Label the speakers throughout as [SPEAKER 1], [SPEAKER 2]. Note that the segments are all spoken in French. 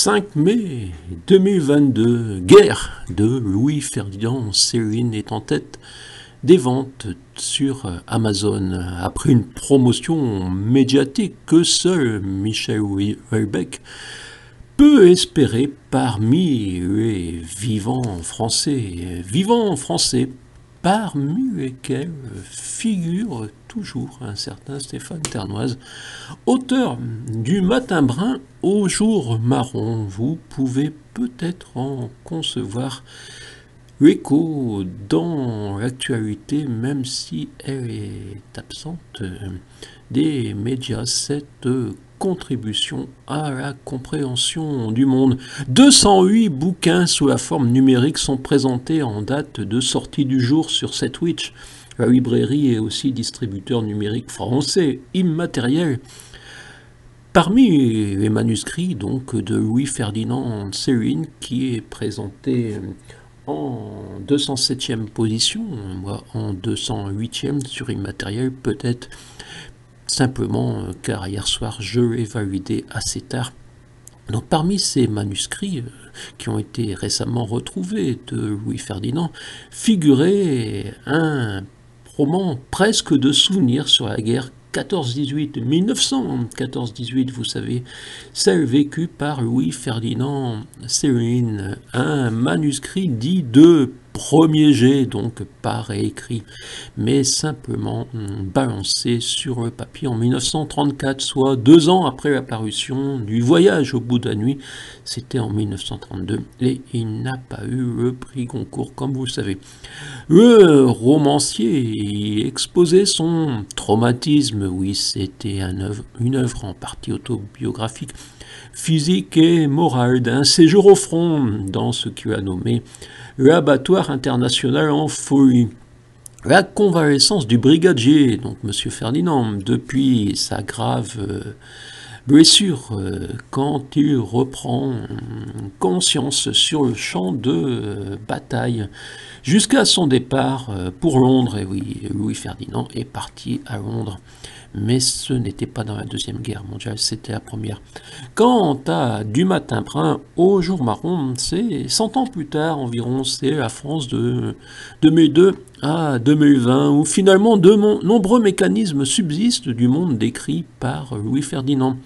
[SPEAKER 1] 5 mai 2022, guerre de Louis-Ferdinand Céline est en tête des ventes sur Amazon. Après une promotion médiatique que seul Michel Houellebecq peut espérer parmi les vivants français parmi lesquels figure toujours un certain Stéphane Ternoise, auteur du Matin brun au jour marron. Vous pouvez peut-être en concevoir l'écho dans l'actualité, même si elle est absente des médias, cette contribution à la compréhension du monde. 208 bouquins sous la forme numérique sont présentés en date de sortie du jour sur Setwitch. La librairie est aussi distributeur numérique français immatériel. Parmi les manuscrits donc de Louis-Ferdinand Céline, qui est présenté en 207e position, moi en 208e sur immatériel, peut-être simplement car hier soir je l'ai validé assez tard. Donc parmi ces manuscrits qui ont été récemment retrouvés de Louis-Ferdinand, figurait un roman presque de souvenirs sur la guerre 14-18, 1914-18, vous savez, celle vécue par Louis-Ferdinand Céline, un manuscrit dit de premier jet, donc pas réécrit, mais simplement balancé sur le papier en 1934, soit 2 ans après la parution du Voyage au bout de la nuit, c'était en 1932, et il n'a pas eu le prix Goncourt, comme vous le savez. Le romancier exposait son traumatisme, oui, c'était une œuvre en partie autobiographique, physique et morale, d'un séjour au front dans ce qu'il a nommé l'abattoir international en folie. La convalescence du brigadier, donc M. Ferdinand, depuis sa grave blessure, quand il reprend conscience sur le champ de bataille, jusqu'à son départ pour Londres. Et oui, Louis-Ferdinand est parti à Londres. Mais ce n'était pas dans la Deuxième Guerre mondiale, c'était la première. Quant à Du Matin brun au jour marron, c'est 100 ans plus tard environ, c'est la France de 2002 à 2020, où finalement de nombreux mécanismes subsistent du monde décrit par Louis-Ferdinand.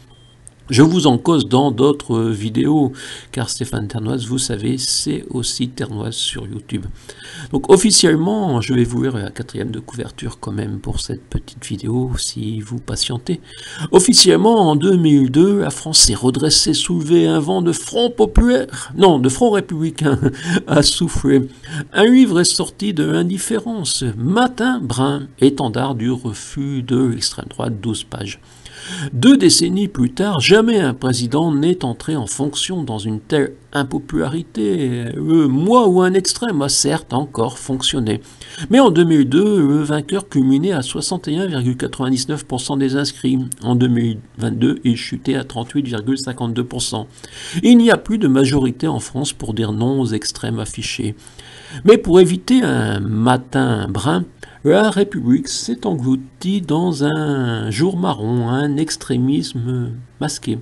[SPEAKER 1] Je vous en cause dans d'autres vidéos, car Stéphane Ternoise, vous savez, c'est aussi Ternoise sur YouTube. Donc officiellement, je vais vous lire la 4e de couverture quand même pour cette petite vidéo, si vous patientez. Officiellement, en 2002, la France s'est redressée, soulevée, un vent de front populaire, non, de front républicain a soufflé. Un livre est sorti de l'indifférence, Matin brun, étendard du refus de l'extrême droite, 12 pages. 2 décennies plus tard, jamais un président n'est entré en fonction dans une telle impopularité. Le moi ou un extrême a certes encore fonctionné. Mais en 2002, le vainqueur culminait à 61,99% des inscrits. En 2022, il chutait à 38,52%. Il n'y a plus de majorité en France pour dire non aux extrêmes affichés. Mais pour éviter un matin brun, la République s'est engloutie dans un jour marron, un extrémisme masqué.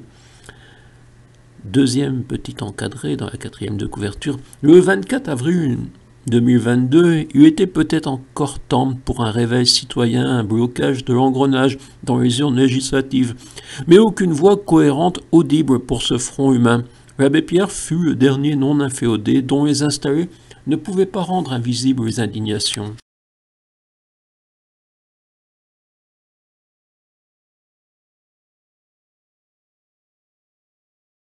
[SPEAKER 1] Deuxième petit encadré dans la 4e de couverture, le 24 avril 2022, il était peut-être encore temps pour un réveil citoyen, un blocage de l'engrenage dans les urnes législatives, mais aucune voix cohérente audible pour ce front humain. L'abbé Pierre fut le dernier non inféodé dont les installés ne pouvaient pas rendre invisibles les indignations.